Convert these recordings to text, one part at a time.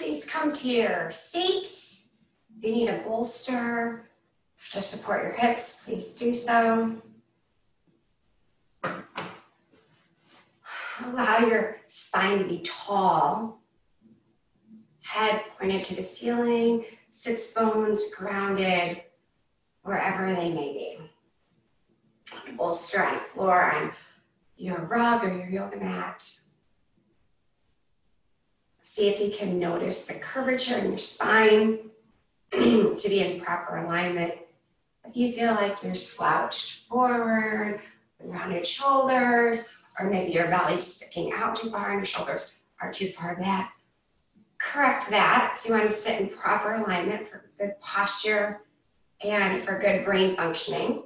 please come to your seat. If you need a bolster to support your hips, please do so. Allow your spine to be tall. Head pointed to the ceiling, sits bones grounded wherever they may be. Bolster on the floor, on your rug or your yoga mat. See if you can notice the curvature in your spine to be in proper alignment. If you feel like you're slouched forward with rounded shoulders, or maybe your belly's sticking out too far and your shoulders are too far back, correct that. So you want to sit in proper alignment for good posture and for good brain functioning.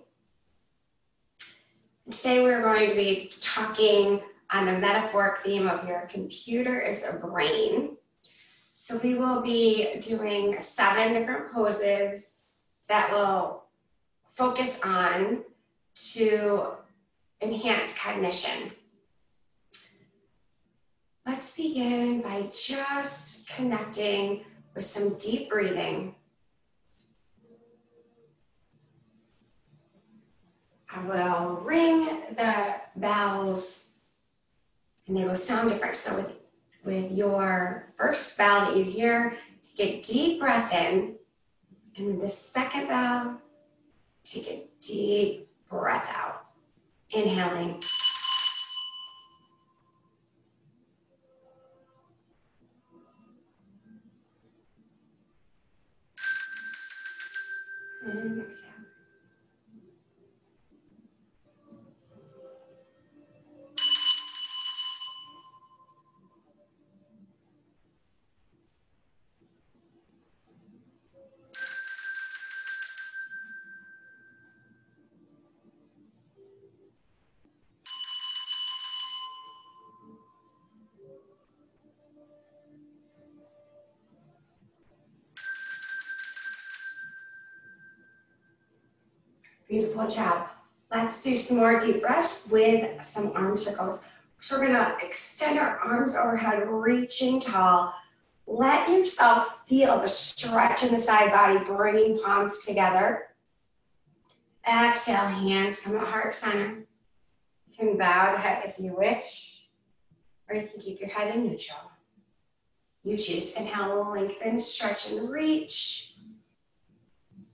Today we're going to be talking on the metaphoric theme of your computer is a brain. So we will be doing 7 different poses that will focus on to enhance cognition. Let's begin by just connecting with some deep breathing. I will ring the bells and they will sound different. So with your first bell that you hear, take a deep breath in, and with the second bell, take a deep breath out. Inhaling. And exhale. Beautiful job. Let's do some more deep breaths with some arm circles. So we're gonna extend our arms overhead, reaching tall. Let yourself feel the stretch in the side body, bringing palms together. Exhale, hands come to heart center. You can bow the head if you wish, or you can keep your head in neutral. You choose. Inhale, lengthen, stretch, and reach.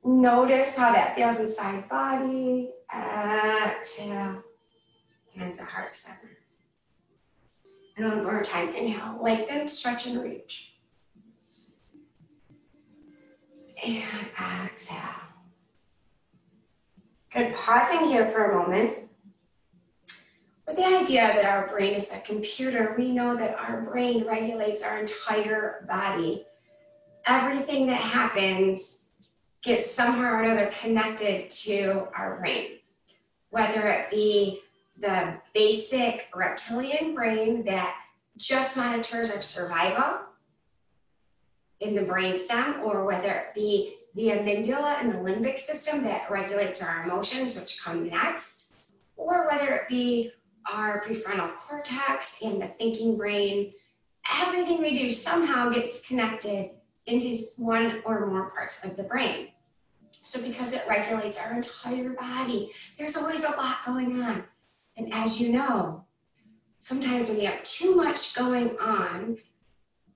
Notice how that feels inside body. Exhale, hands to heart center. And one more time, inhale, lengthen, stretch, and reach. And exhale. Good, pausing here for a moment. With the idea that our brain is a computer, we know that our brain regulates our entire body. Everything that happens gets somehow or another connected to our brain, whether it be the basic reptilian brain that just monitors our survival in the brainstem, or whether it be the amygdala and the limbic system that regulates our emotions, which come next, or whether it be our prefrontal cortex and the thinking brain. Everything we do somehow gets connected into one or more parts of the brain. So because it regulates our entire body, there's always a lot going on. And as you know, sometimes when you have too much going on,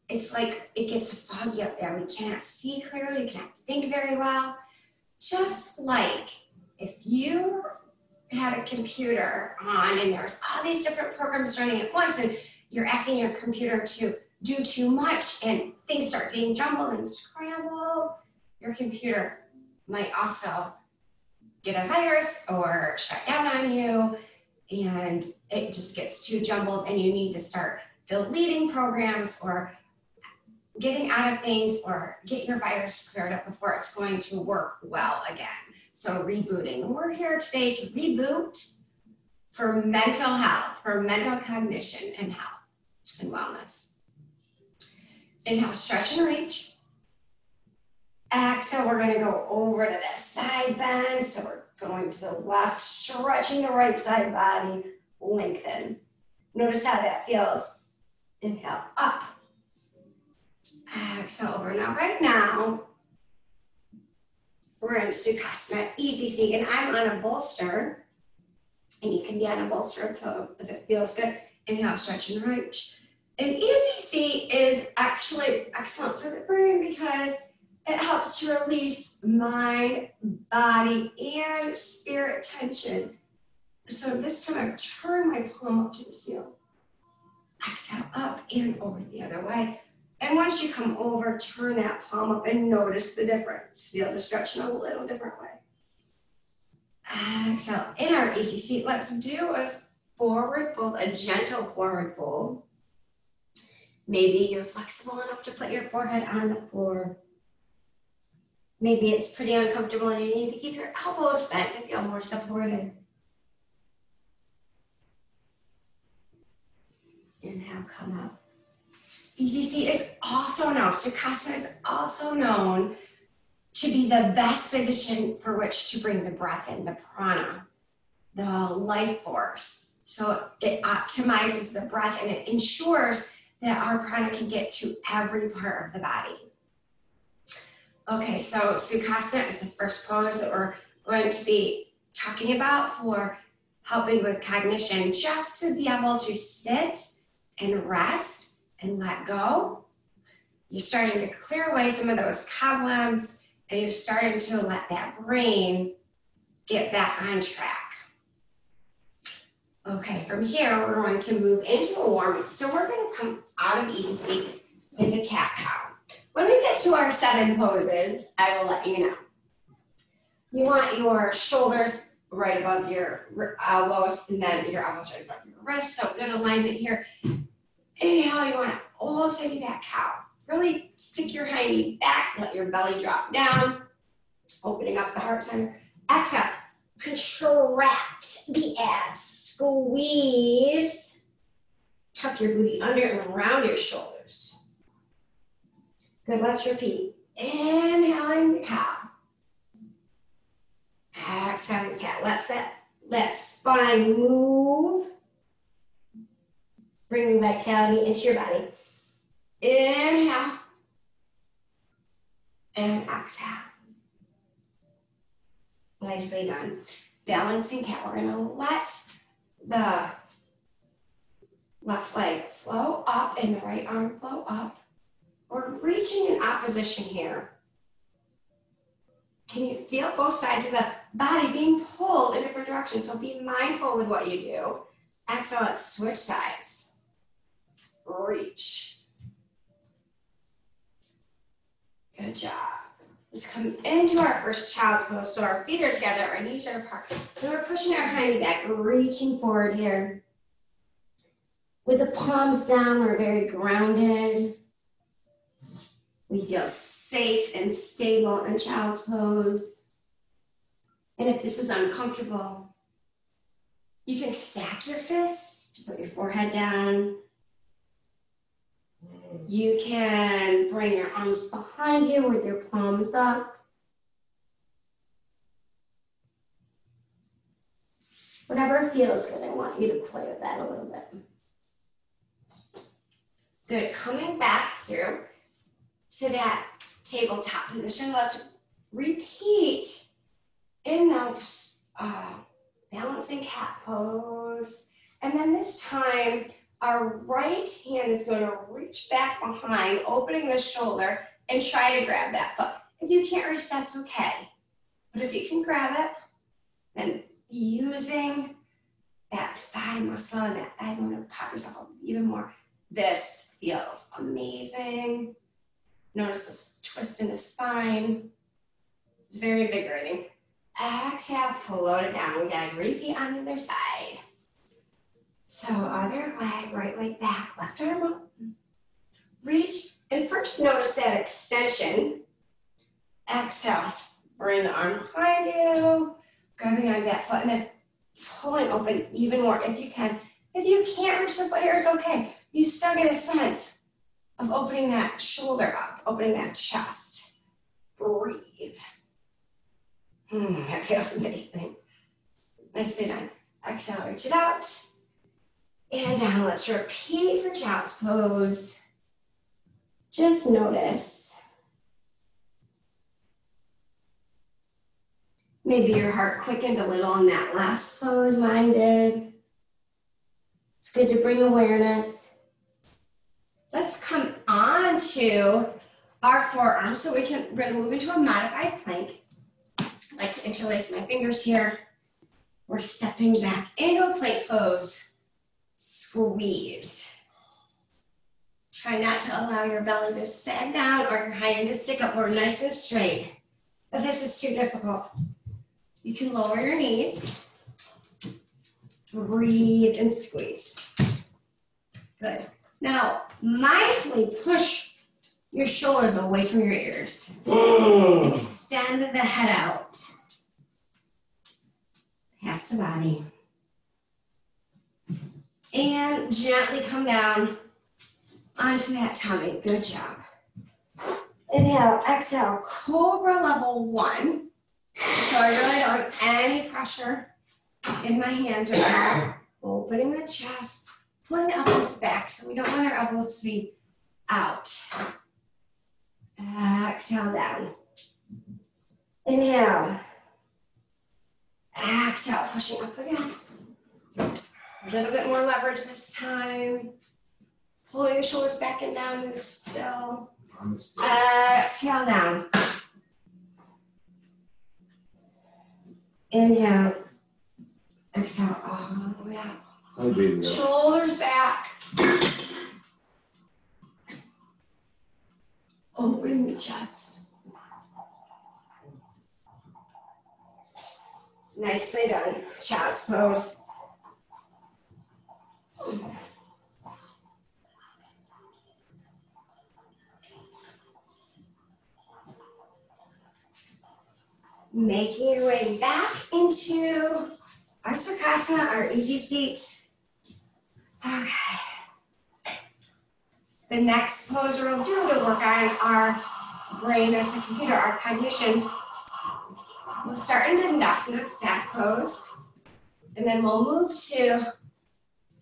it's like it gets foggy up there. We can't see clearly, we can't think very well. Just like if you had a computer on and there's all these different programs running at once and you're asking your computer to do too much and things start getting jumbled and scrambled, your computer might also get a virus or shut down on you, and it just gets too jumbled and you need to start deleting programs or getting out of things or get your virus cleared up before it's going to work well again. So rebooting. We're here today to reboot for mental health, for mental cognition and health and wellness. Inhale, stretch and reach. Exhale, we're gonna go over to the side bend. So we're going to the left, stretching the right side body, lengthen. Notice how that feels. Inhale, up. Exhale over. Now, right now, we're in Sukhasana, easy seat, and I'm on a bolster, and you can be on a bolster if it feels good. Inhale, stretch and reach. An easy seat is actually excellent for the brain because it helps to release mind, body, and spirit tension. So this time I've turned my palm up to the ceiling. Exhale up and over the other way. And once you come over, turn that palm up and notice the difference. Feel the stretch in a little different way. Exhale. In our easy seat, let's do a forward fold, a gentle forward fold. Maybe you're flexible enough to put your forehead on the floor. Maybe it's pretty uncomfortable and you need to keep your elbows bent to feel more supported. Inhale, come up. Easy seat is also known, Sukhasana is also known to be the best position for which to bring the breath in, the prana, the life force. So it optimizes the breath and it ensures that our prana can get to every part of the body. Okay, so Sukhasana is the first pose that we're going to be talking about for helping with cognition, just to be able to sit and rest and let go. You're starting to clear away some of those cobwebs and you're starting to let that brain get back on track. Okay, from here, we're going to move into a warm-up. So we're going to come out of easy seat into cat-cow. When we get to our 7 poses, I will let you know. You want your shoulders right above your elbows and then your elbows right above your wrists. So good alignment here. Inhale, you want to almost take that cow. Really stick your hind knee back, let your belly drop down, opening up the heart center. Exhale, contract the abs, squeeze. Tuck your booty under and around your shoulders. Good, let's repeat. Inhaling the cow. Exhaling the cat. Let spine move. Bringing vitality into your body. Inhale. And exhale. Nicely done. Balancing cat. We're going to let the left leg flow up and the right arm flow up. We're reaching in opposition here. Can you feel both sides of the body being pulled in different directions? So be mindful with what you do. Exhale, let's switch sides. Reach. Good job. Let's come into our first child pose. So our feet are together, our knees are apart. So we're pushing our hind knee back, reaching forward here. With the palms down, we're very grounded. We feel safe and stable in child's pose. And if this is uncomfortable, you can stack your fists, put your forehead down. You can bring your arms behind you with your palms up. Whatever feels good, I want you to play with that a little bit. Good, coming back through to that tabletop position. Let's repeat in those balancing cat pose. And then this time, our right hand is going to reach back behind, opening the shoulder, and try to grab that foot. If you can't reach, that's okay. But if you can grab it, then using that thigh muscle and that thigh bone to pop yourself up even more. This feels amazing. Notice this twist in the spine. It's very invigorating. Exhale, float it down. We got to repeat on the other side. So other leg, right leg back, left arm up. Reach, and first notice that extension. Exhale, bring the arm behind you, grabbing on that foot, and then pulling open even more if you can. If you can't reach the foot here, it's okay. You still get a sense of opening that shoulder up, opening that chest. Breathe. That feels amazing. Nicely done. Exhale, reach it out. And down, let's repeat for child's pose. Just notice. Maybe your heart quickened a little in that last pose, mine did. It's good to bring awareness. Let's come on to our forearms so we're going to move into a modified plank. I like to interlace my fingers here. We're stepping back into a plank pose. Squeeze. Try not to allow your belly to sag down or your hind to stick up. We're nice and straight. If this is too difficult, you can lower your knees. Breathe and squeeze. Good. Now, mindfully push your shoulders away from your ears. Extend the head out. Pass the body. And gently come down onto that tummy. Good job. Inhale, exhale, cobra level 1. So I really don't have any pressure in my hands right now. Opening the chest, pulling the elbows back so we don't want our elbows to be out. Exhale down. Inhale. Exhale, pushing up again. A little bit more leverage this time. Pull your shoulders back and down and still. Exhale down. Inhale. Exhale all the way out. Shoulders back. Opening the chest. Nicely done. Child's pose. Making your way back into our Sukhasana, our easy seat. Okay. The next pose we'll do to work on our brain as a computer, our cognition. We'll start in Dandasana, staff pose, and then we'll move to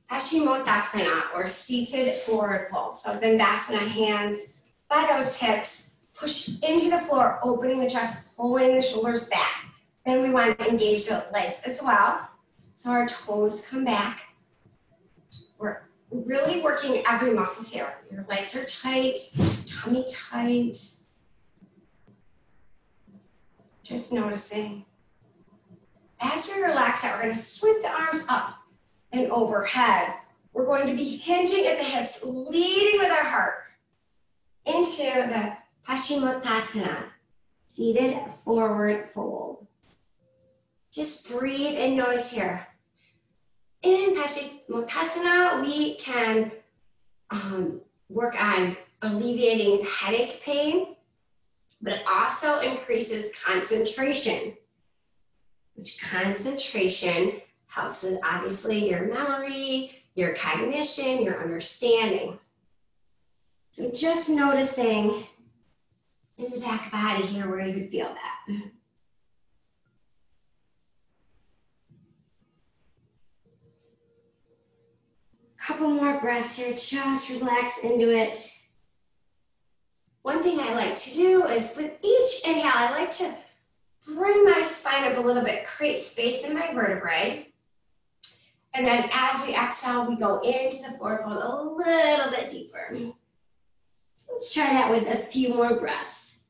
Paschimottanasana, or seated forward fold. So Dandasana, hands by those hips, push into the floor, opening the chest, pulling the shoulders back. Then we want to engage the legs as well. So our toes come back. We're really working every muscle here. Your legs are tight, tummy tight. Just noticing. As we relax out, we're going to sweep the arms up and overhead. We're going to be hinging at the hips, leading with our heart into the Paschimottanasana, seated forward fold. Just breathe and notice here. In Paschimottanasana, we can work on alleviating headache pain, but it also increases concentration, which concentration helps with obviously your memory, your cognition, your understanding. So just noticing in the back body here where you would feel that. Couple more breaths here, just relax into it. One thing I like to do is with each inhale, I like to bring my spine up a little bit, create space in my vertebrae. And then as we exhale, we go into the forward fold a little bit deeper. So let's try that with a few more breaths.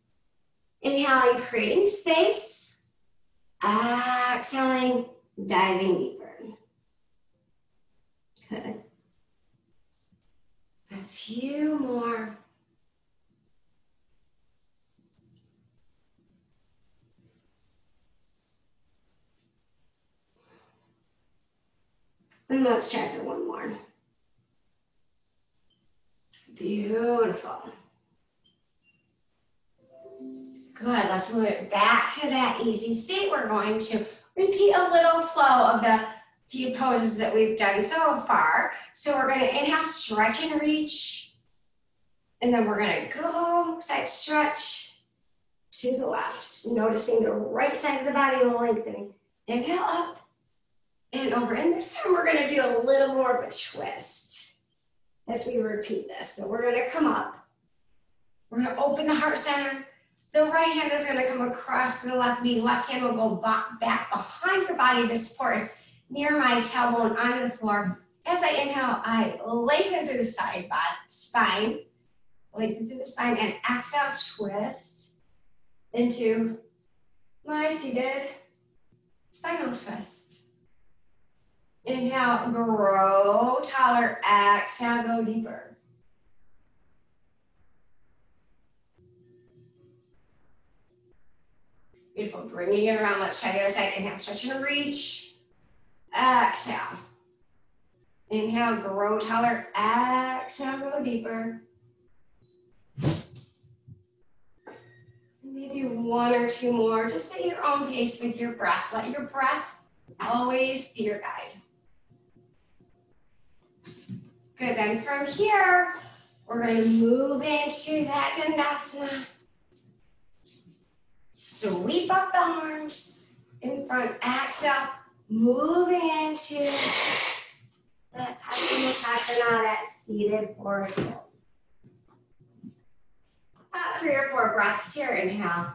Inhaling, creating space. Exhaling, diving deeper. Good. A few more. And let's try for one more. Beautiful. Good, let's move it back to that easy seat. We're going to repeat a little flow of the few poses that we've done so far. So we're going to inhale, stretch and reach. And then we're going to go side stretch to the left. Noticing the right side of the body lengthening. Inhale up and over. And this time we're going to do a little more of a twist as we repeat this. So we're going to come up We're gonna open the heart center. The right hand is gonna come across to the left knee. Left hand will go back behind your body to support. It's near my tailbone onto the floor. As I inhale, I lengthen through the spine. Lengthen through the spine, and exhale, twist into my seated spinal twist. Inhale, grow taller. Exhale, go deeper. Beautiful. Bringing it around. Let's try the other side. Inhale, stretch and reach. Exhale. Inhale, grow taller. Exhale, go deeper. Maybe one or two more. Just at your own pace with your breath. Let your breath always be your guide. Good. Then from here, we're going to move into that Dandasana. Sweep up the arms in front. Exhale. Moving into that Paschimottanasana, that seated forward fold. 3 or 4 breaths here. Inhale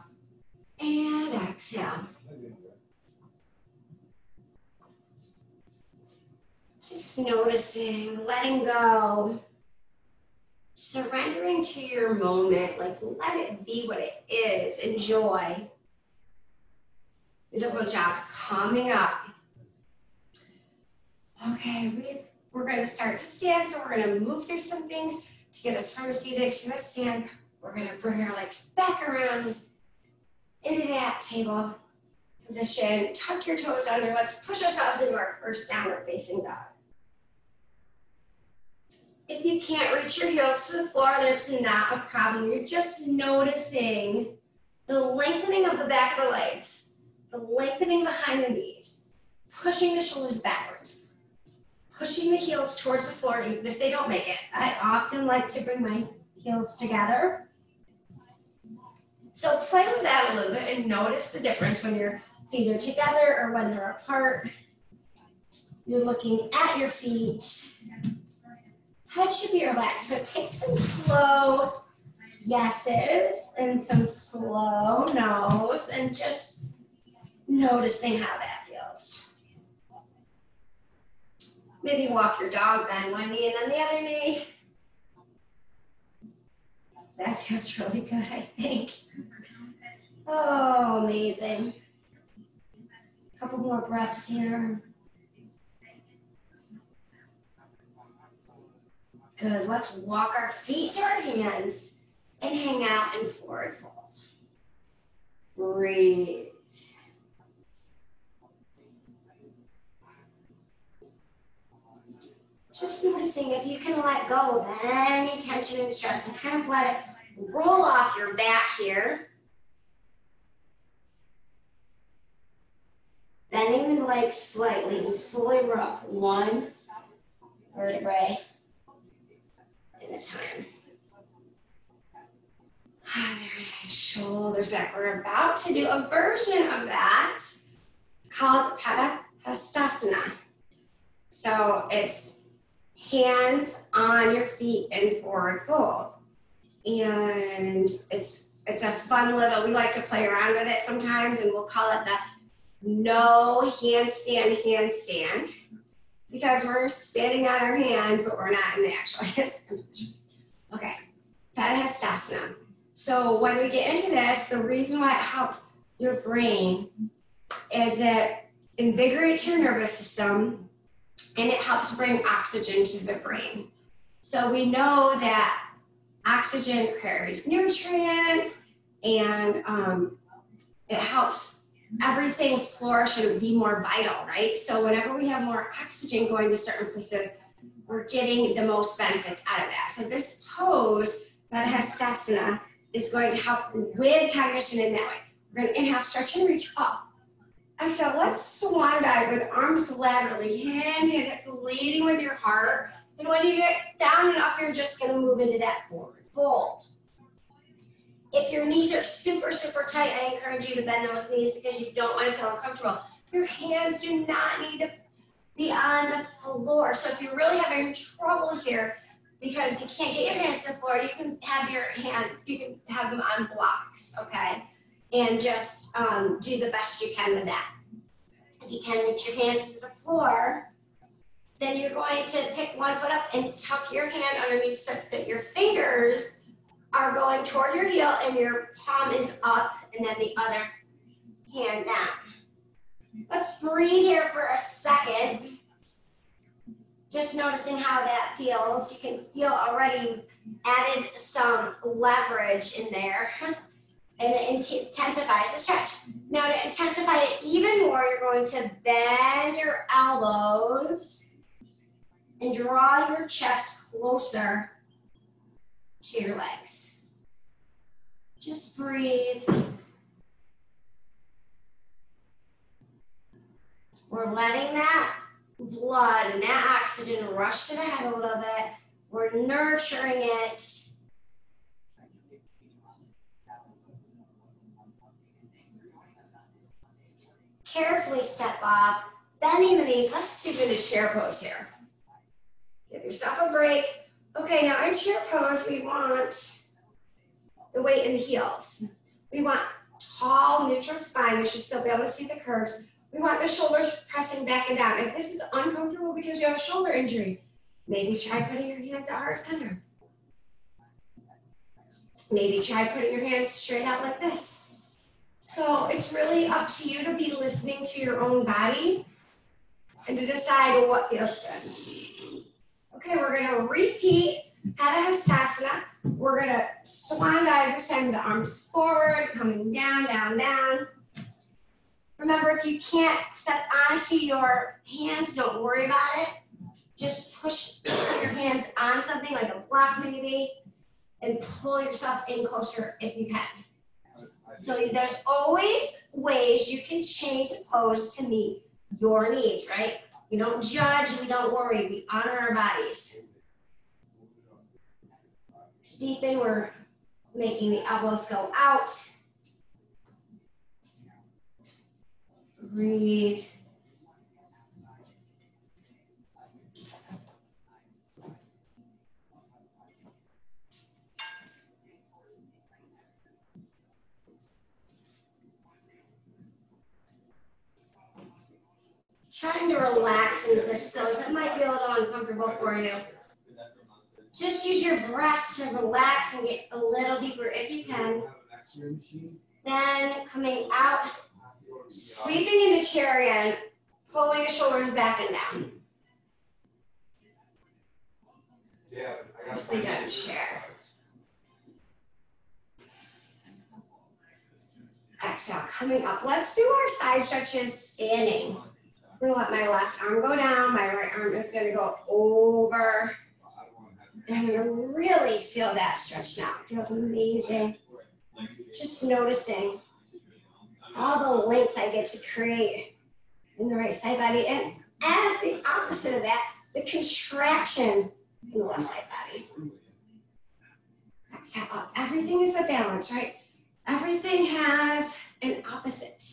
and exhale. Just noticing, letting go, surrendering to your moment. Like, let it be what it is. Enjoy. Beautiful job. Calming up. Okay, we're going to start to stand, so we're going to move through some things to get us from a seated to a stand. We're going to bring our legs back around into that table position. Tuck your toes under. Let's push ourselves into our first downward facing dog. If you can't reach your heels to the floor, that's not a problem. You're just noticing the lengthening of the back of the legs, the lengthening behind the knees, pushing the shoulders backwards, pushing the heels towards the floor, even if they don't make it. I often like to bring my heels together. So play with that a little bit and notice the difference when your feet are together or when they're apart. You're looking at your feet. Head should be relaxed. So take some slow yeses and some slow no's and just noticing how that feels. Maybe walk your dog, bend one knee and then the other knee. That feels really good, I think. Oh, amazing. A couple more breaths here. Good. Let's walk our feet to our hands and hang out in forward fold. Breathe. Just noticing if you can let go of any tension and stress and kind of let it roll off your back here. Bending the legs slightly and slowly roll up one vertebrae at a time. Very nice. Shoulders back. We're about to do a version of that called Padahastasana. So it's hands on your feet and forward fold. And it's a fun little, we like to play around with it sometimes, and we'll call it the no handstand, because we're standing on our hands, but we're not in the actual handstand position. Okay, Padahastasana. So when we get into this, the reason why it helps your brain is it invigorates your nervous system, and it helps bring oxygen to the brain. So we know that oxygen carries nutrients, and it helps everything flourish and be more vital, right? So whenever we have more oxygen going to certain places, we're getting the most benefits out of that. So this pose, Padahastasana, is going to help with cognition in that way. We're going to inhale, stretch and reach up. Exhale, let's swan dive with arms laterally, hand in hips, leading with your heart. And when you get down enough, you're just going to move into that forward fold. If your knees are super, super tight, I encourage you to bend those knees because you don't want to feel uncomfortable. Your hands do not need to be on the floor. So if you're really having trouble here, because you can't get your hands to the floor, you can have your hands, you can have them on blocks, okay? And just do the best you can with that. If you can reach your hands to the floor, then you're going to pick one foot up and tuck your hand underneath such that your fingers are going toward your heel and your palm is up, and then the other hand down. Let's breathe here for a second. Just noticing how that feels. You can feel already added some leverage in there. And it intensifies the stretch. Now to intensify it even more, you're going to bend your elbows and draw your chest closer to your legs. Just breathe. We're letting that blood and that oxygen rush to the head a little bit. We're nurturing it. Carefully step up, bending the knees. Let's do into chair pose here. Give yourself a break. Okay, now in chair pose, we want the weight in the heels. We want tall, neutral spine. You should still be able to see the curves. We want the shoulders pressing back and down. If this is uncomfortable because you have a shoulder injury, maybe try putting your hands at heart center. Maybe try putting your hands straight out like this. So it's really up to you to be listening to your own body and to decide what feels good. Okay, we're gonna repeat Hadahastasana. We're gonna swan dive this time with the arms forward, coming down, down, down. Remember, if you can't step onto your hands, don't worry about it. Just put your hands on something like a block maybe, and pull yourself in closer if you can. So there's always ways you can change the pose to meet your needs, right? We don't judge, we don't worry, we honor our bodies. To deepen, we're making the elbows go out. Breathe. Trying to relax into this pose. That might be a little uncomfortable for you. Just use your breath to relax and get a little deeper if you can. Then coming out, sweeping into chair again, pulling your shoulders back and down. Nicely done, chair. Exhale, coming up. Let's do our side stretches standing. I'm gonna let my left arm go down, my right arm is gonna go over. And I'm gonna really feel that stretch now. It feels amazing. Just noticing all the length I get to create in the right side body. And as the opposite of that, the contraction in the left side body. Exhale up. Everything is a balance, right? Everything has an opposite.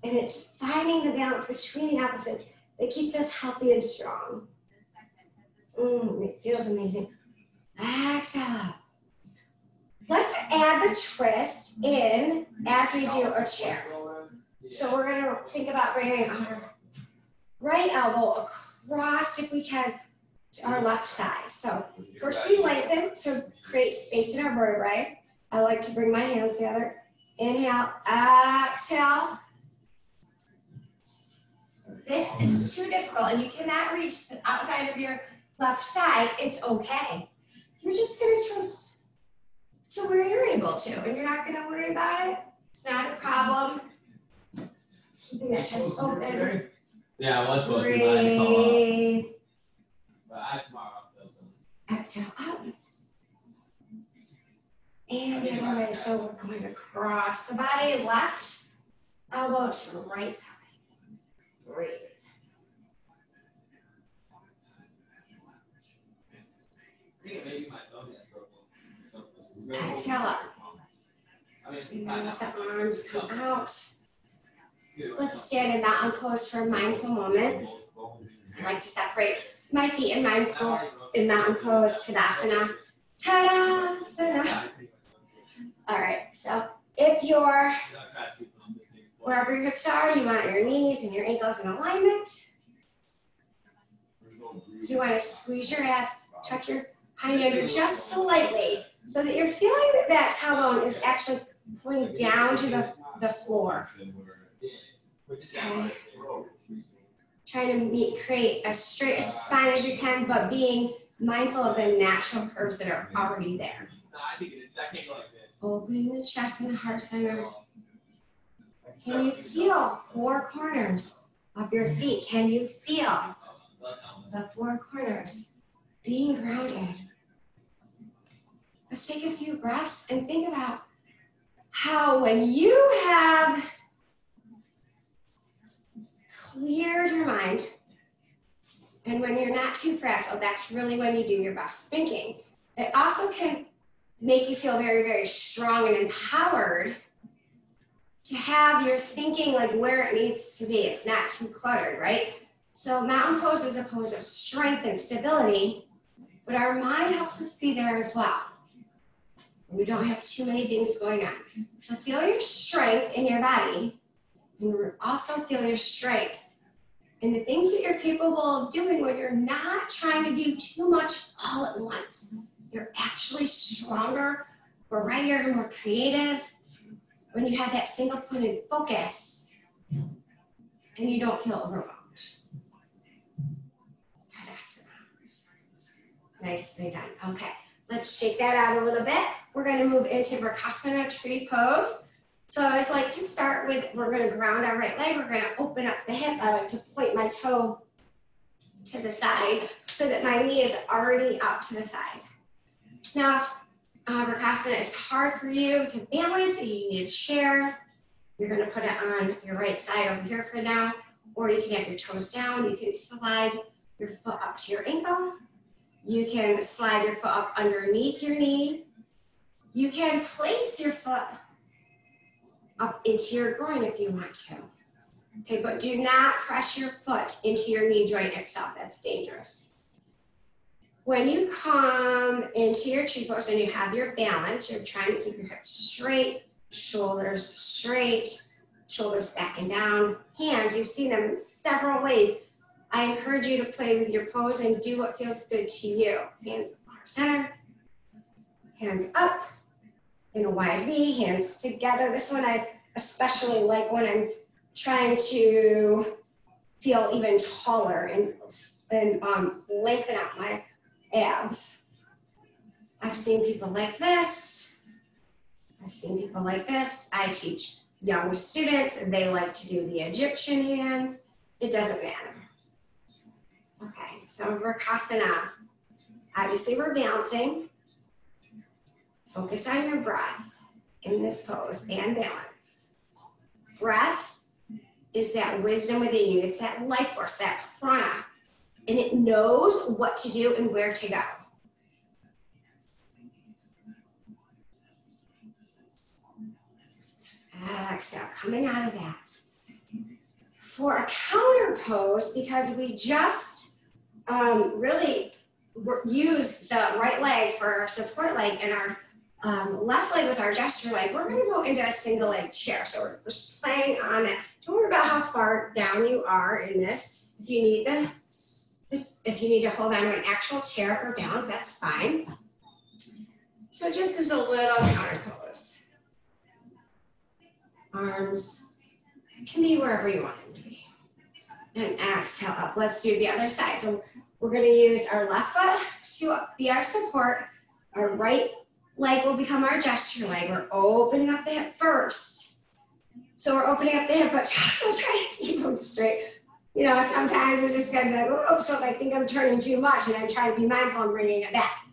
And it's finding the balance between the opposites that keeps us healthy and strong. It feels amazing. Exhale. Let's add the twist in as we do our chair. So we're going to think about bringing our right elbow across, if we can, to our left thigh. So first we lengthen to create space in our vertebrae. I like to bring my hands together. Inhale, exhale. This is too difficult and you cannot reach the outside of your left thigh. It's okay. You're just going to trust to where you're able to, and you're not going to worry about it. It's not a problem. Keeping that chest open. Yeah, I was supposed to be mine to call up. But tomorrow. Exhale out. And the other way. So we're going across the body, left elbow to right thigh. Breathe. Exhale up. And then let the arms come out. Let's stand in mountain pose for a mindful moment. I like to separate my feet in mountain pose, Tadasana. Tadasana. All right, so if you're, wherever your hips are, you want your knees and your ankles in alignment. You want to squeeze your abs, tuck your hind under just slightly so that you're feeling that that tailbone is actually pulling down to the floor. Okay. Trying to create as straight a spine as you can, but being mindful of the natural curves that are already there. Opening the chest and the heart center. Can you feel 4 corners of your feet? Can you feel the 4 corners being grounded? Let's take a few breaths and think about how when you have cleared your mind and when you're not too frazzled, that's really when you do your best thinking. It also can make you feel very, very strong and empowered to have your thinking like where it needs to be. It's not too cluttered, right? So mountain pose is a pose of strength and stability, but our mind helps us be there as well. We don't have too many things going on. So feel your strength in your body, and also feel your strength in the things that you're capable of doing when you're not trying to do too much all at once. You're actually stronger, brighter, more creative when you have that single pointed focus and you don't feel overwhelmed. Nicely done. Okay, let's shake that out a little bit. We're going to move into Vrksasana tree pose. So I always like to start with, we're going to ground our right leg. We're going to open up the hip to point my toe to the side so that my knee is already up to the side. Now, if Vrksasana is hard for you to balance, or you need a chair, you're going to put it on your right side over here for now, or you can have your toes down. You can slide your foot up to your ankle. You can slide your foot up underneath your knee. You can place your foot up into your groin if you want to. Okay, but do not press your foot into your knee joint itself. That's dangerous. When you come into your tree pose and you have your balance, you're trying to keep your hips straight, shoulders straight, shoulders back and down, hands, you've seen them in several ways. I encourage you to play with your pose and do what feels good to you. Hands heart center, hands up in a wide V, hands together. This one I especially like when I'm trying to feel even taller and lengthen out my abs. I've seen people like this. I've seen people like this. I teach young students and they like to do the Egyptian hands. It doesn't matter. Okay, so Vrksasana. Obviously we're balancing. Focus on your breath in this pose and balance. Breath is that wisdom within you. It's that life force, that prana. And it knows what to do and where to go. Exhale, coming out of that. For a counter pose, because we just really use the right leg for our support leg and our left leg was our gesture leg, we're going to go into a single leg chair. So we're just playing on it. Don't worry about how far down you are in this. If you need to hold on to an actual chair for balance, that's fine. So just as a little counter pose. Arms can be wherever you want them to be. And exhale up. Let's do the other side. So we're going to use our left foot to be our support. Our right leg will become our gesture leg. We're opening up the hip first. So we're opening up the hip, but also trying to keep them straight. You know, sometimes we're just going to be like, oh, so if I think I'm turning too much, and I'm trying to be mindful and bringing it back.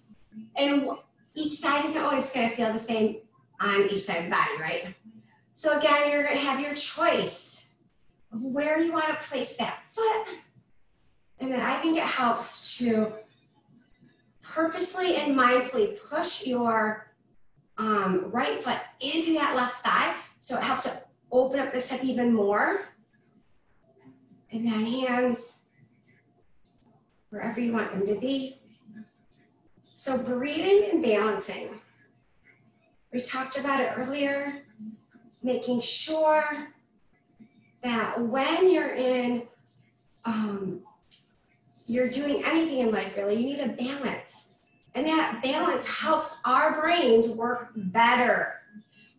And each side isn't always going to feel the same on each side of the body, right? So again, you're going to have your choice of where you want to place that foot. And then I think it helps to purposely and mindfully push your right foot into that left thigh. So it helps it open up this hip even more. And then hands wherever you want them to be. So breathing and balancing. We talked about it earlier, making sure that when you're you're doing anything in life really, you need a balance. And that balance helps our brains work better.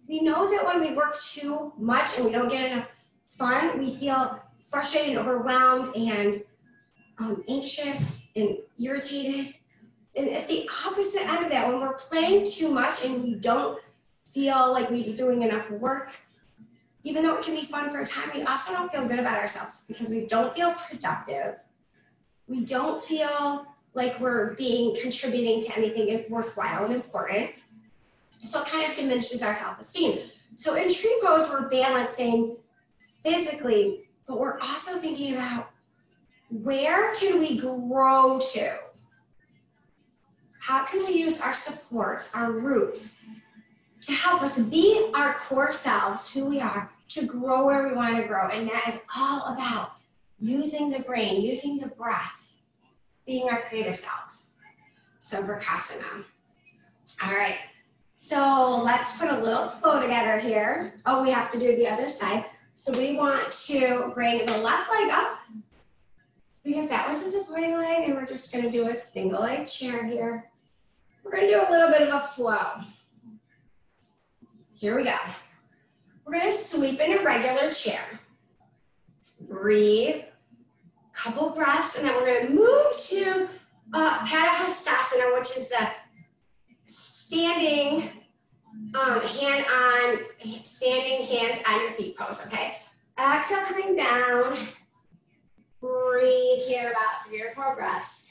We know that when we work too much and we don't get enough fun, we feel frustrated, overwhelmed, and anxious and irritated. And at the opposite end of that, when we're playing too much and we don't feel like we're doing enough work, even though it can be fun for a time, we also don't feel good about ourselves because we don't feel productive. We don't feel like we're contributing to anything worthwhile and important. So it kind of diminishes our self-esteem. So in tree pose, we're balancing physically, but we're also thinking about where can we grow to? How can we use our supports, our roots, to help us be our core selves, who we are, to grow where we want to grow? And that is all about using the brain, using the breath, being our creative selves. So Vrksasana. All right, so let's put a little flow together here. Oh, we have to do the other side. So we want to bring the left leg up because that was a supporting leg, and we're just going to do a single leg chair here. We're going to do a little bit of a flow. Here we go. We're going to sweep in a regular chair. Breathe, couple breaths, and then we're going to move to Padahastasana, which is the standing hands on your feet pose, okay? Exhale, coming down. Breathe here about 3 or 4 breaths.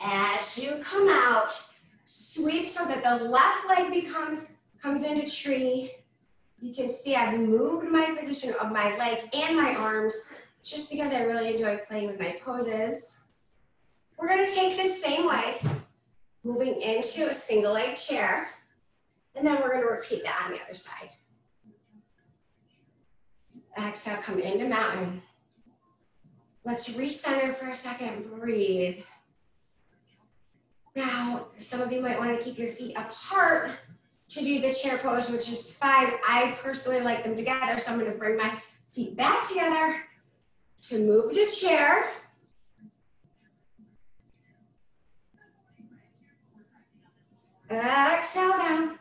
As you come out, sweep so that the left leg comes into tree. You can see I've moved my position of my leg and my arms just because I really enjoy playing with my poses. We're going to take this same leg, moving into a single leg chair, and then we're going to repeat that on the other side. Exhale, come into mountain. Let's recenter for a second, breathe. Now, some of you might want to keep your feet apart to do the chair pose, which is fine. I personally like them together, so I'm going to bring my feet back together to move to chair. Exhale down. I'm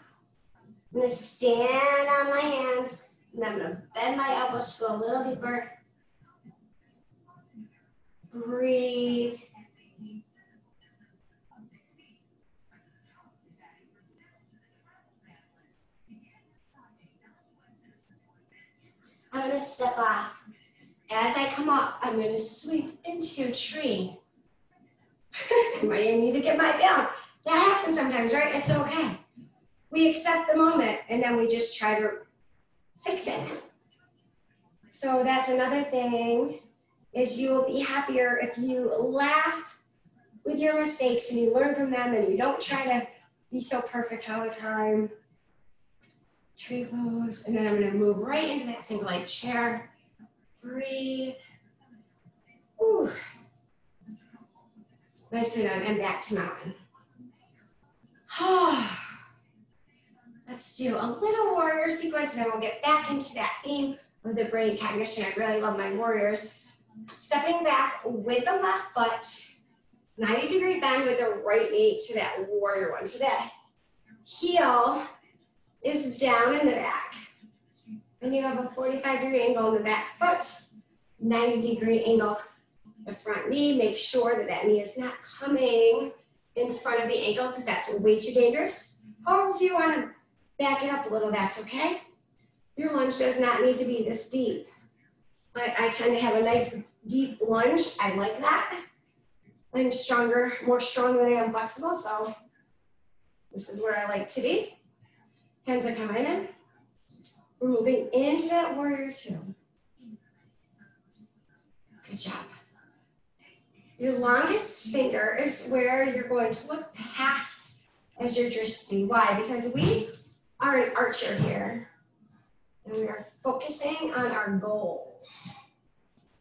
going to stand on my hands, and I'm going to bend my elbows to go a little deeper. Breathe. I'm going to step off. As I come up, I'm going to sweep into a tree. I might need to get my balance. That happens sometimes, right? It's okay. We accept the moment, and then we just try to fix it. So that's another thing, is you will be happier if you laugh with your mistakes and you learn from them and you don't try to be so perfect all the time. Tree pose, and then I'm going to move right into that single leg chair. Breathe. Ooh. Nicely done, and back to mountain. Let's do a little warrior sequence, and then we'll get back into that theme of the brain cognition. I really love my warriors. Stepping back with the left foot, 90-degree bend with the right knee to that warrior one. So that heel is down in the back. And you have a 45-degree angle in the back foot, 90-degree angle the front knee. Make sure that that knee is not coming in front of the ankle because that's way too dangerous. However, if you want to back it up a little, that's okay. Your lunge does not need to be this deep. But I tend to have a nice deep lunge. I like that. I'm stronger, more strong than I am flexible, so this is where I like to be. Hands are coming in. We're moving into that warrior two. Good job. Your longest finger is where you're going to look past as you're drifting. Why? Because we are an archer here, and we are focusing on our goal. goals.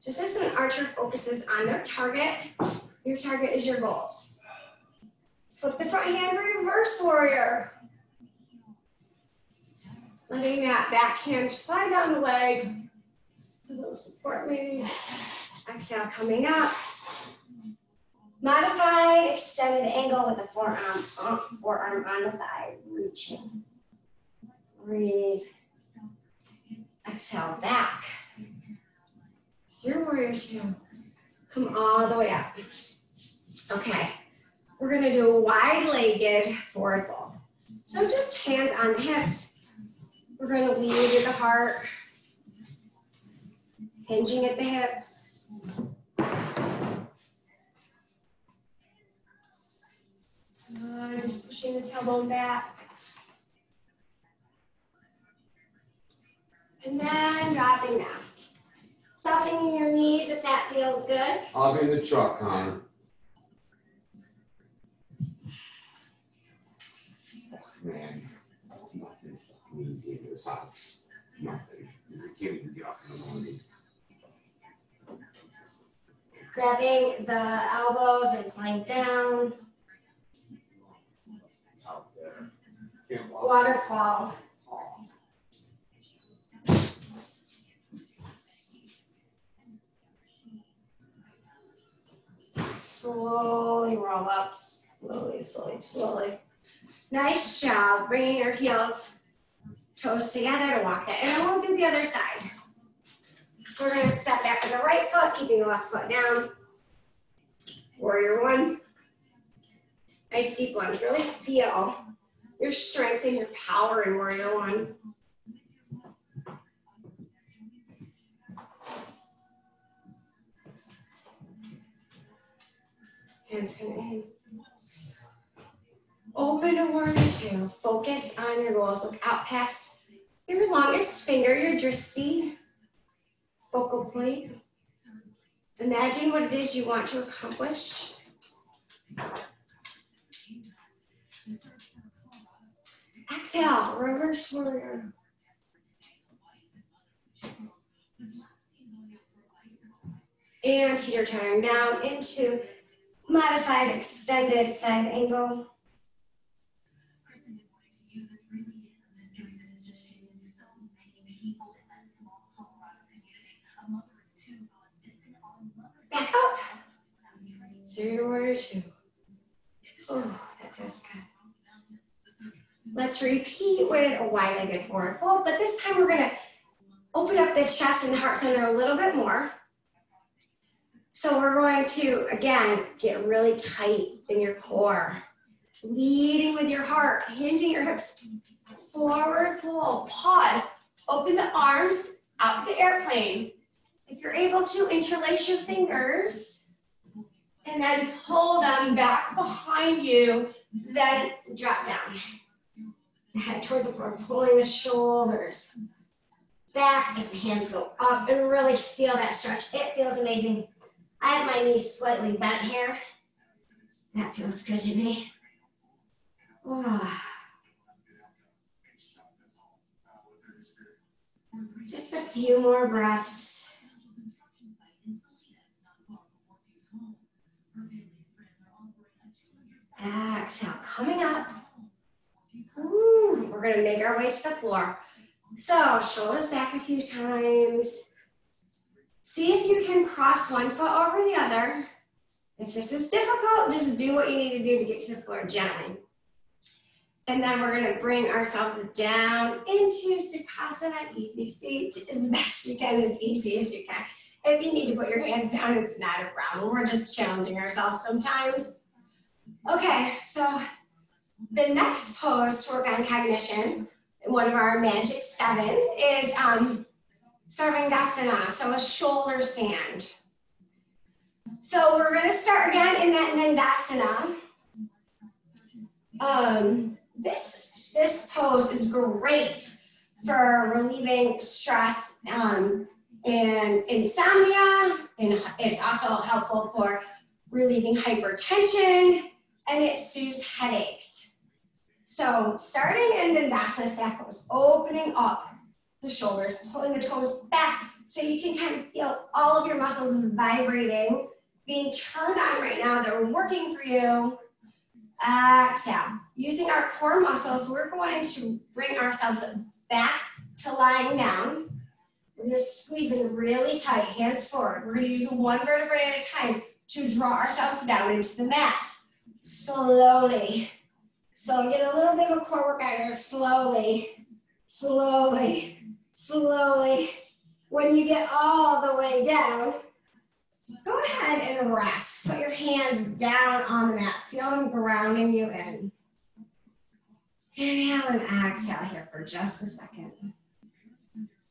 Just as an archer focuses on their target, your target is your goals. Flip the front hand, reverse warrior. Letting that back hand slide down the leg. A little support maybe. Exhale, coming up. Modified extended angle with the forearm on the thigh, reaching. Breathe. Exhale, back. Through warrior two. Come all the way up. Okay, we're gonna do a wide-legged forward fold. So just hands on the hips. We're gonna lead with the heart. Hinging at the hips. Just pushing the tailbone back. And then dropping down. Softening your knees if that feels good. I'll be in the truck, Connor. Man, nothing easy in this house. Nothing. I can't even get up in the morning. Grabbing the elbows and plank down. Out there. Can't walk. Waterfall. Slowly roll up, slowly, slowly, slowly. Nice job, bringing your heels, toes together to walk that. And then we'll do the other side. So we're gonna step back with the right foot, keeping the left foot down. Warrior one. Nice deep lunge, really feel your strength and your power in warrior one. Hands come in. Open to warrior two. Focus on your goals. Look out past your longest finger, your drishti, focal point. Imagine what it is you want to accomplish. Exhale, reverse warrior. And teeter tottering down into modified extended side angle. Back up. Through warrior two. Oh, that feels good. Let's repeat with a wide-legged forward fold, but this time we're gonna open up the chest and the heart center a little bit more. So we're going to, again, get really tight in your core. Leading with your heart, hinging your hips. Forward fold, pause. Open the arms out to airplane. If you're able to, interlace your fingers and then pull them back behind you, then drop down. Head toward the floor, pulling the shoulders back as the hands go up and really feel that stretch. It feels amazing. I have my knees slightly bent here. That feels good to me. Oh. Just a few more breaths. Exhale, coming up. Ooh, we're gonna make our way to the floor. So, shoulders back a few times. See if you can cross one foot over the other. If this is difficult, just do what you need to do to get to the floor gently. And then we're gonna bring ourselves down into Sukhasana, easy state, as best you can, as easy as you can. If you need to put your hands down, it's not a problem. We're just challenging ourselves sometimes. Okay, so the next pose to work on cognition, one of our magic 7, is Sarvangasana, so a shoulder stand. So we're gonna start again in that Nandasana. This pose is great for relieving stress and insomnia, and it's also helpful for relieving hypertension, and it soothes headaches. So starting in Dandasana staff pose, opening up the shoulders, pulling the toes back, So you can kind of feel all of your muscles vibrating, being turned on right now. They're working for you. Exhale. Using our core muscles, we're going to bring ourselves back to lying down. We're going to squeeze in really tight, hands forward. We're going to use one vertebrae at a time to draw ourselves down into the mat. Slowly. So get a little bit of a core workout here. Slowly, slowly, slowly. When you get all the way down, go ahead and rest. Put your hands down on the mat. Feel them grounding you in. Inhale and exhale here for just a second.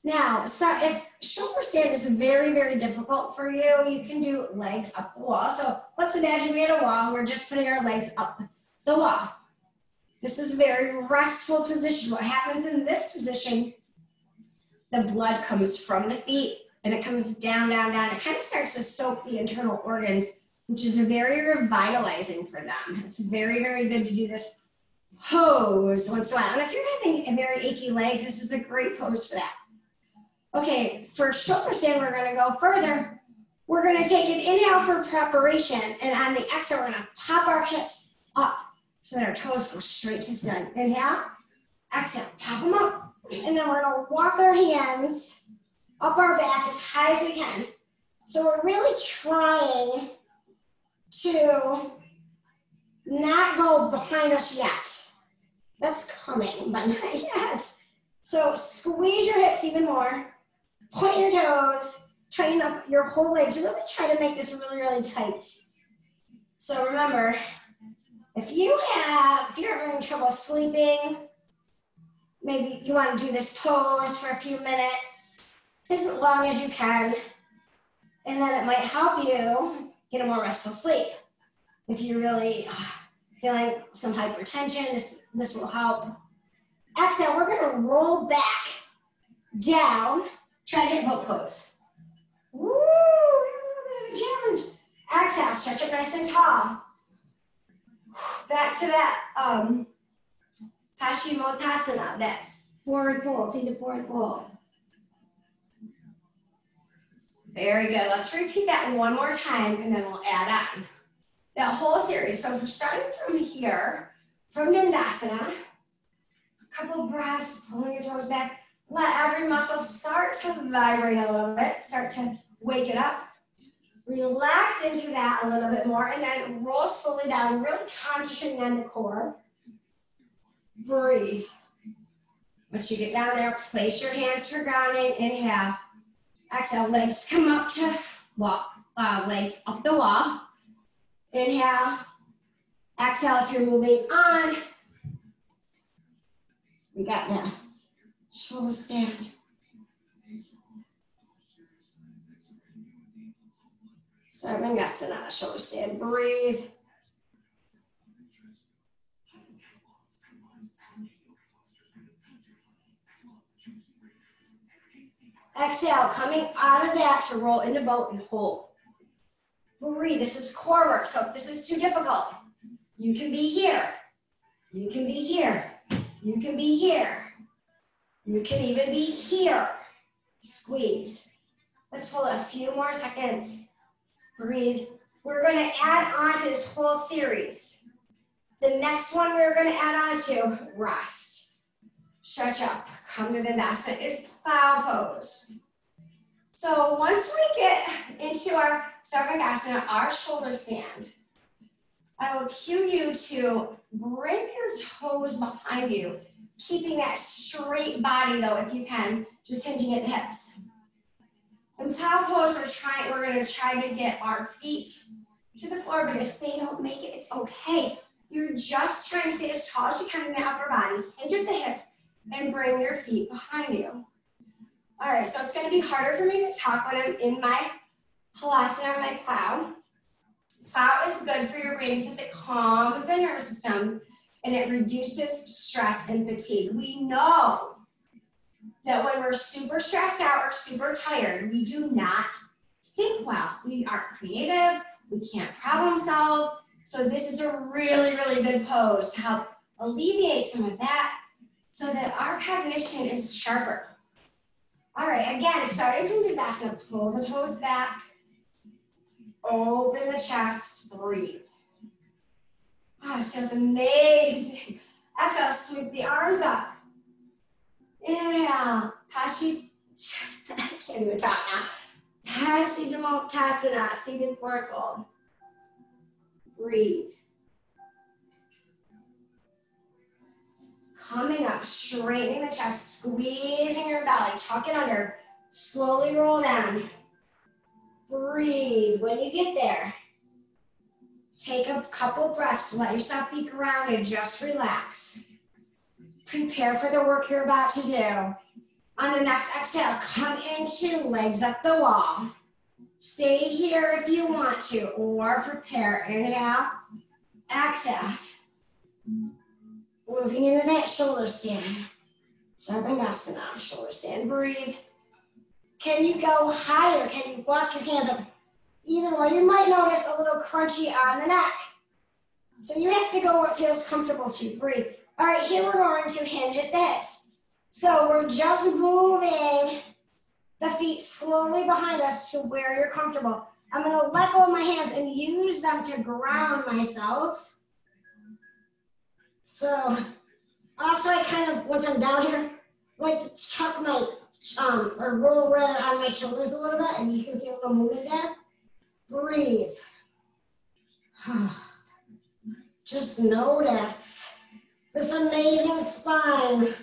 Now, so if shoulder stand is very, very difficult for you, you can do legs up the wall. So let's imagine we're at a wall. We're just putting our legs up the wall. This is a very restful position. What happens in this position, the blood comes from the feet and it comes down, down, down. It kind of starts to soak the internal organs, which is very revitalizing for them. It's very, very good to do this pose once in a while. And if you're having a very achy leg, this is a great pose for that. Okay, for shoulder stand, we're gonna go further. We're gonna take an inhale for preparation, and on the exhale, we're gonna pop our hips up so that our toes go straight to the ceiling. Inhale, exhale, pop them up. And then we're gonna walk our hands up our back as high as we can. So we're really trying to not go behind us yet. That's coming, but not yet. So squeeze your hips even more. Point your toes, tighten up your whole legs. Really try to make this really, really tight. So remember, if you're having trouble sleeping, maybe you want to do this pose for a few minutes, as long as you can, and then it might help you get a more restful sleep. If you're really feeling some hypertension, this will help. Exhale, we're going to roll back, down, try to hit boat pose. Woo, a bit of a challenge. Exhale, stretch up nice and tall. Back to that Paschimottanasana, that's forward fold, seated forward fold. Very good. Let's repeat that one more time and then we'll add on. That whole series. So if we're starting from here, from Dandasana, a couple breaths, pulling your toes back. Let every muscle start to vibrate a little bit. Start to wake it up. Relax into that a little bit more and then roll slowly down, really concentrating on the core. Breathe. Once you get down there, place your hands for grounding. Inhale. Exhale, legs come up to wall, legs up the wall. Inhale. Exhale if you're moving on. We got the shoulder stand. Sarvangasana, shoulder stand, breathe. Exhale, coming out of that to roll into boat and hold. Breathe, this is core work, so if this is too difficult, you can be here. You can be here. You can be here. You can even be here. Squeeze. Let's hold a few more seconds. Breathe. We're going to add on to this whole series. The next one we're going to add on to, rest. Stretch up. Come to Dandasana is plow pose. So once we get into our Sarvangasana, our shoulder stand, I will cue you to bring your toes behind you, keeping that straight body though, if you can, just hinging at the hips. In plow pose, we're going to try to get our feet to the floor, but if they don't make it, it's okay. You're just trying to stay as tall as you can in the upper body, hinge at the hips, and bring your feet behind you. All right, so it's going to be harder for me to talk when I'm in my Halasana or my plow. Plow is good for your brain because it calms the nervous system and it reduces stress and fatigue. We know that when we're super stressed out or super tired, we do not think well. We aren't creative, we can't problem solve. So this is a really, really good pose to help alleviate some of that so that our cognition is sharper. All right, again, starting from Vinyasa, pull the toes back, open the chest, breathe. Oh, this feels amazing. Exhale, sweep the arms up. Inhale, Pashi, I can't even talk now. Paschimottanasana, seated forward fold. Breathe. Coming up, straightening the chest, squeezing your belly, tuck it under, slowly roll down. Breathe. When you get there, take a couple breaths, let yourself be grounded, just relax. Prepare for the work you're about to do. On the next exhale, come into legs up the wall. Stay here if you want to, or prepare. Inhale, exhale. Moving into that shoulder stand. Janowsky, shoulder stand, breathe. Can you go higher? Can you walk your hands up? Either way, you might notice a little crunchy on the neck. So you have to go what feels comfortable to you, breathe. All right, here we're going to hinge at this. So we're just moving the feet slowly behind us to where you're comfortable. I'm gonna let go of my hands and use them to ground myself. So also I kind of, once I'm down here, like to tuck my, or roll rather on my shoulders a little bit, and you can see a little movement there. Breathe. Just notice this amazing spine.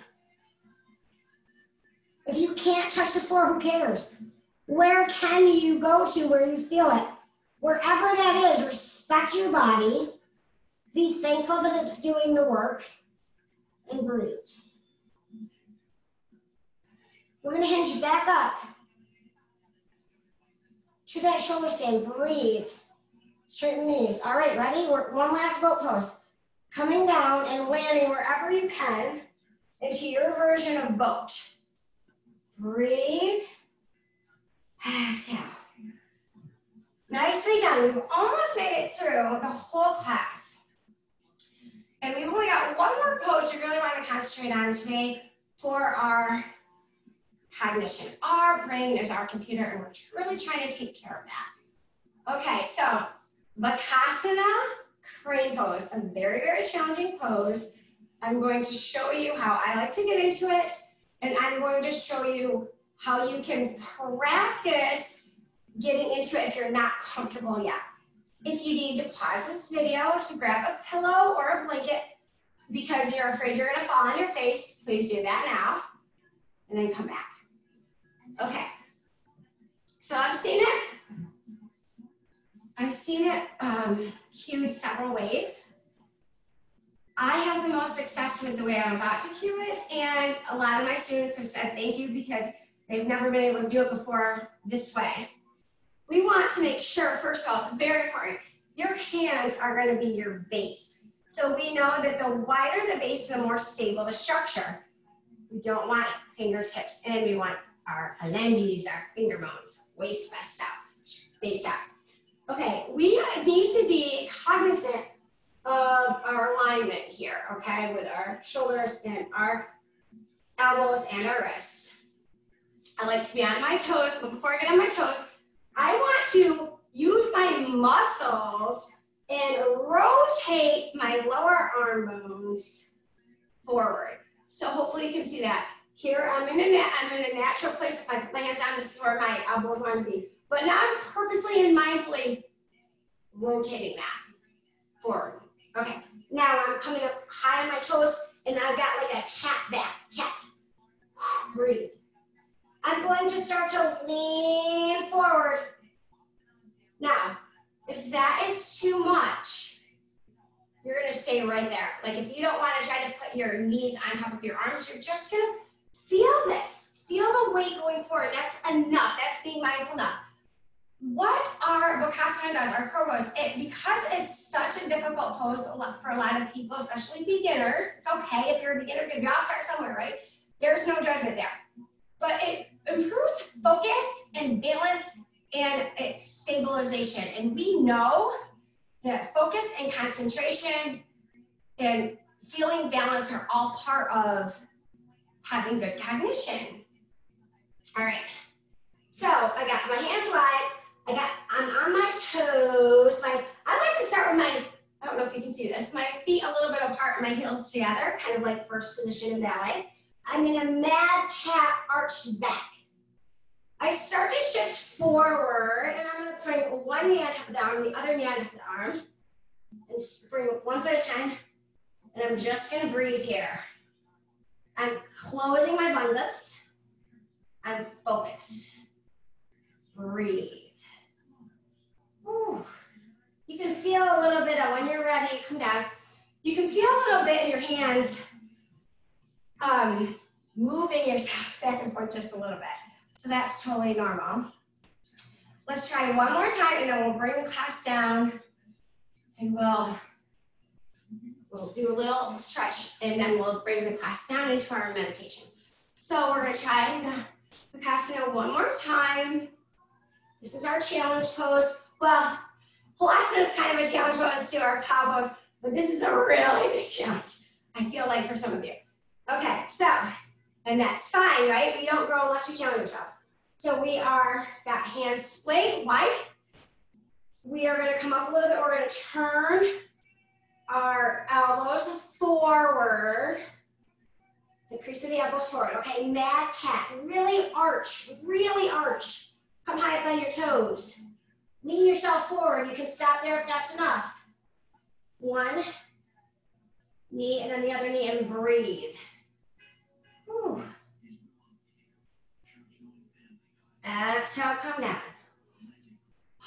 If you can't touch the floor, who cares? Where can you go to where you feel it? Wherever that is, respect your body. Be thankful that it's doing the work, and breathe. We're gonna hinge back up to that shoulder stand. Breathe. Straighten the knees. All right, ready? One last boat pose. Coming down and landing wherever you can into your version of boat. Breathe. Exhale. Nicely done. We've almost made it through the whole class. And we've only got one more pose we really want to concentrate on today for our cognition. Our brain is our computer, and we're really trying to take care of that. Okay, so Bakasana crane pose, a very, very challenging pose. I'm going to show you how I like to get into it, and I'm going to show you how you can practice getting into it if you're not comfortable yet. If you need to pause this video to grab a pillow or a blanket because you're afraid you're gonna fall on your face, please do that now, and then come back. Okay, so I've seen it cued several ways. I have the most success with the way I'm about to cue it, and a lot of my students have said thank you because they've never been able to do it before this way. We want to make sure, first of all, it's very important, your hands are going to be your base. So we know that the wider the base, the more stable the structure. We don't want fingertips in, we want our phalanges, our finger bones, waist based out. Okay, we need to be cognizant of our alignment here, okay, with our shoulders and our elbows and our wrists. I like to be on my toes, but before I get on my toes, I want to use my muscles and rotate my lower arm bones forward. So hopefully you can see that. Here I'm in a natural place. If I put my hands down, this is where my elbows want to be. But now I'm purposely and mindfully rotating that forward. Okay, now I'm coming up high on my toes, and I've got like a cat back, cat. Breathe. I'm going to start to lean forward. Now, if that is too much, you're gonna stay right there. Like if you don't wanna try to put your knees on top of your arms, you're just gonna feel this. Feel the weight going forward. That's enough. That's being mindful enough. What our Bakasana does, our crow pose, because it's such a difficult pose for a lot of people, especially beginners. It's okay if you're a beginner because we all start somewhere, right? There's no judgment there. But it improves focus and balance and its stabilization. And we know that focus and concentration and feeling balance are all part of having good cognition. All right. So I got my hands wide. I'm on my toes. I like to start with my, I don't know if you can see this, my feet a little bit apart and my heels together, kind of like first position in ballet. I'm in a mad cat arched back. I start to shift forward, and I'm going to bring one knee on top of the arm, the other knee on top of the arm, and bring one foot at a time. And I'm just going to breathe here. I'm closing my bunglets. I'm focused. Breathe. Ooh. You can feel a little bit of, when you're ready, come down. You can feel a little bit in your hands moving yourself back and forth just a little bit. So that's totally normal. Let's try one more time, and then we'll bring the class down, and we'll do a little stretch, and then we'll bring the class down into our meditation. So we're going to try the Vipassana one more time. This is our challenge pose. Well, Halasana is kind of a challenge pose to our cow pose, but this is a really big challenge, I feel like, for some of you. Okay, so, and that's fine, right? We don't grow unless we challenge ourselves. So we got hands splayed wide. We are going to come up a little bit. We're going to turn our elbows forward. The crease of the elbows forward. Okay, mad cat. Really arch. Really arch. Come high up on your toes. Lean yourself forward. You can stop there if that's enough. One knee and then the other knee, and breathe. Whew. Exhale, come down.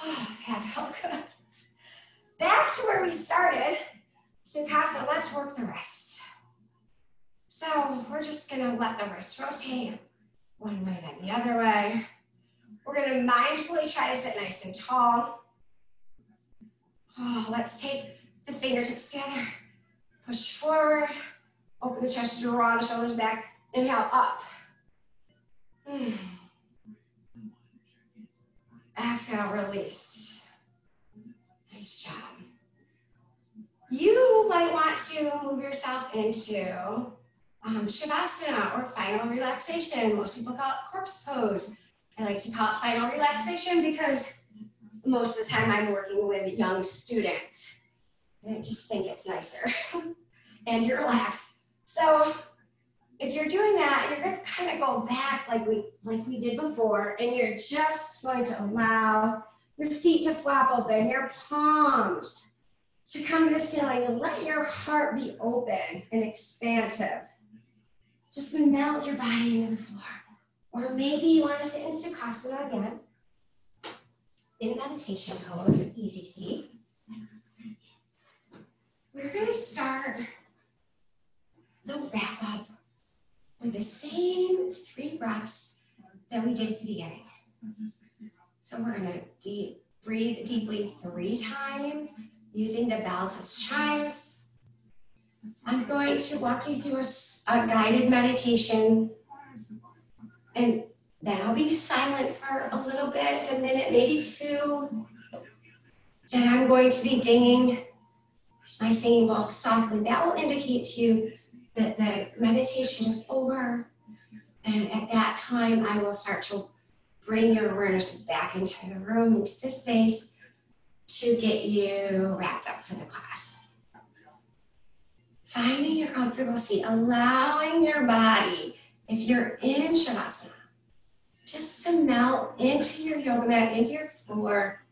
Oh, that felt good. Back to where we started. Sukhasana, let's work the wrist. So we're just gonna let the wrist rotate one way then the other way. We're gonna mindfully try to sit nice and tall. Oh, let's take the fingertips together. Push forward, open the chest, draw the shoulders back. Inhale, up. Exhale, release. Nice job. You might want to move yourself into Shavasana, or final relaxation. Most people call it corpse pose. I like to call it final relaxation because most of the time I'm working with young students. And I just think it's nicer. And you're relaxed. So if you're doing that, you're going to kind of go back like we did before, and you're just going to allow your feet to flap open, your palms to come to the ceiling, and let your heart be open and expansive. Just melt your body into the floor. Or maybe you want to sit in Sukhasana again, in meditation pose, easy seat. We're going to start the wrap up with the same 3 breaths that we did at the beginning. So we're going to breathe deeply 3 times, using the bells as chimes. I'm going to walk you through a guided meditation, and then I'll be silent for a little bit, a minute, maybe 2. Then I'm going to be dinging my singing bowl softly. That will indicate to you that the meditation is over, and at that time I will start to bring your awareness back into the room, into the space, to get you wrapped up for the class. Finding your comfortable seat, allowing your body, if you're in Shavasana, just to melt into your yoga mat, into your floor,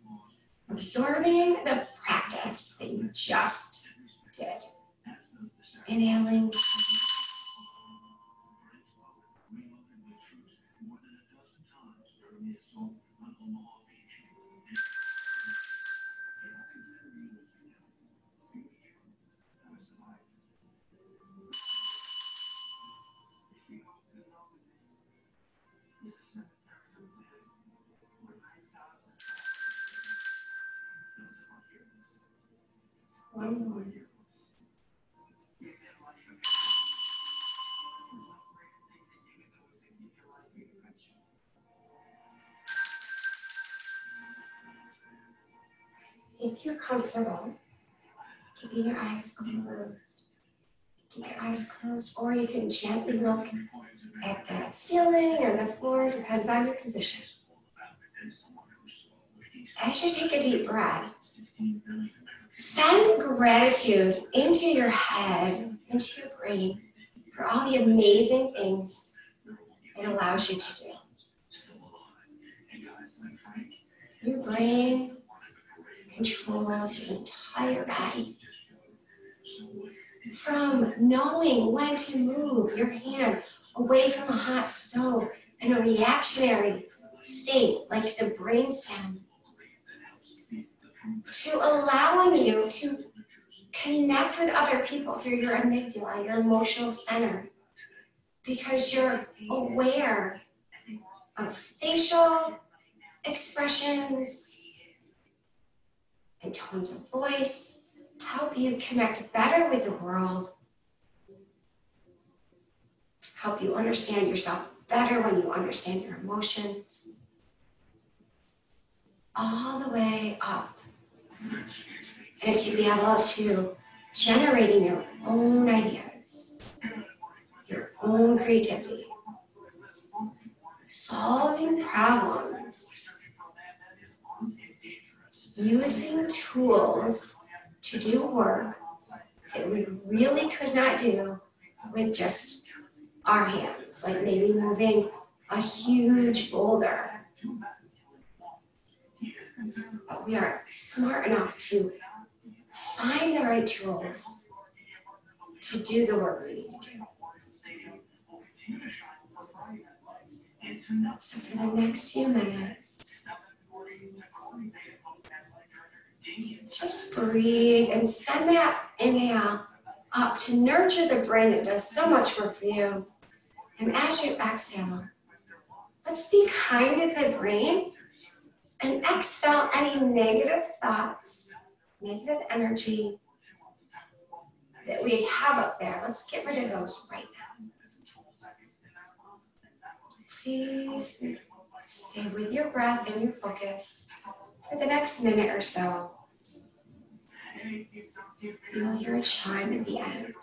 absorbing the practice that you just did. Inhaling. One more. If you're comfortable, keeping your eyes closed, keep your eyes closed, or you can gently look at the ceiling or the floor, depends on your position. As you take a deep breath, send gratitude into your head, into your brain, for all the amazing things it allows you to do. Your brain controls your entire body. From knowing when to move your hand away from a hot stove in a reactionary state like the brainstem, to allowing you to connect with other people through your amygdala, your emotional center, because you're aware of facial expressions and tones of voice to help you connect better with the world, help you understand yourself better when you understand your emotions, all the way up, and to be able to generating your own ideas, your own creativity, solving problems, using tools to do work that we really could not do with just our hands, like maybe moving a huge boulder. But we are smart enough to find the right tools to do the work we need to do. So for the next few minutes, just breathe and send that inhale up to nurture the brain that does so much work for you. And as you exhale, let's be kind to the brain and expel any negative thoughts, negative energy that we have up there. Let's get rid of those right now. Please stay with your breath and your focus for the next minute or so. You'll hear a chime at the end.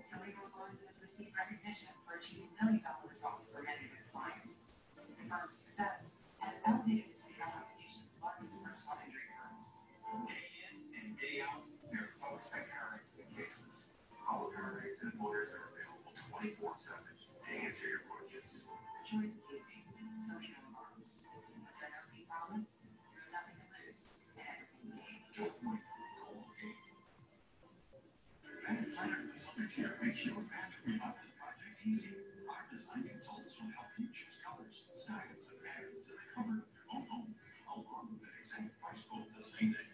Cerebral Loans has received recognition for achieving million-dollar results for many of its clients. The firm's success has elevated it to become one of the nation's largest personal injury firms. Day in and day out, there's folks that car accident cases. Our car accident lawyers are available 24/7 to answer your questions. The choice is easy. Cerebral Loans. With their no-fee promise, nothing to lose and everything to gain. Go for it. Makes your path to remodeling project easier. Our design consultants will help you choose colors, styles, and patterns that cover your own home, along with an exact price quote the same day.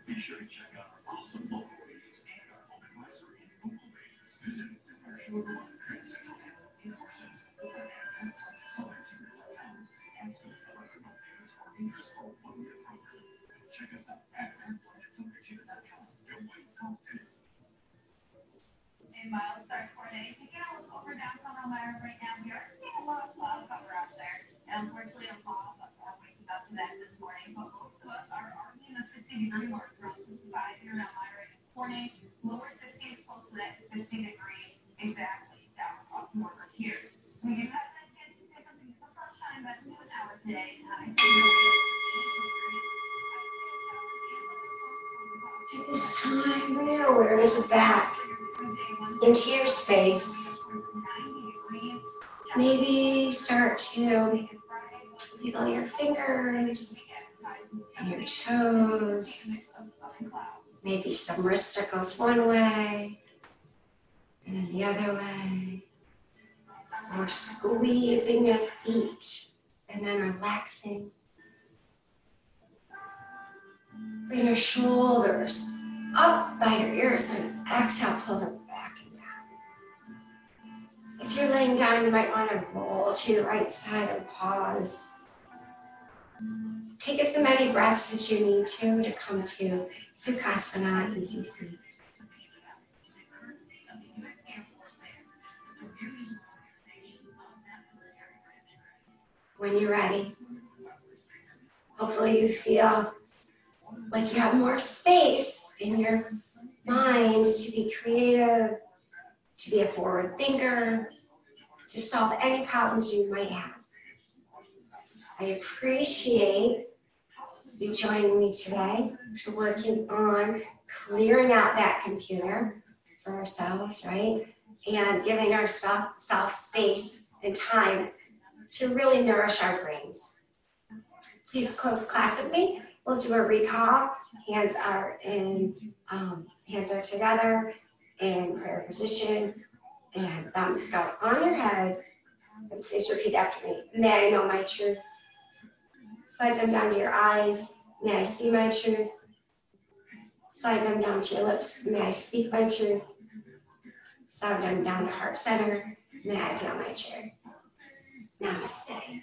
Be sure to check out our awesome local pages and our home advisory and Google pages. Visit us in our showroom in Central Campus in Parsons, and southern.com. Ask us about our pages or interest for a one-year program. Check us out at airportsupercare.com. Don't wait until today. Miles start for today. Taking a look over downtown Elmira right now. We are seeing a lot of cloud cover out there. And unfortunately, a lot of us are waking up to that this morning. But most of us are already in the 60-degree marks, around 65 here in Elmira in the morning. Lower 60s, close to that 50-degree exactly down across the border here. We do have a chance to say something so sunshine, but new an hour today. At this time, bring your awareness back into your space. Maybe start to wiggle your fingers and your toes. Maybe some wrist circles one way and then the other way. Or squeezing your feet and then relaxing. Bring your shoulders up by your ears and exhale, pull them back and down. If you're laying down, you might want to roll to the right side and pause. Take as many breaths as you need to come to Sukhasana, easy sleep. When you're ready, hopefully you feel like you have more space in your mind to be creative, to be a forward thinker, to solve any problems you might have. I appreciate you joining me today to working on clearing out that computer for ourselves, right? And giving ourselves space and time to really nourish our brains. Please close class with me. We'll do a recall. Hands are together in prayer position, and thumbs go on your head. And please repeat after me. May I know my truth. Slide them down to your eyes. May I see my truth. Slide them down to your lips. May I speak my truth. Slide them down to heart center. May I feel my truth. Namaste.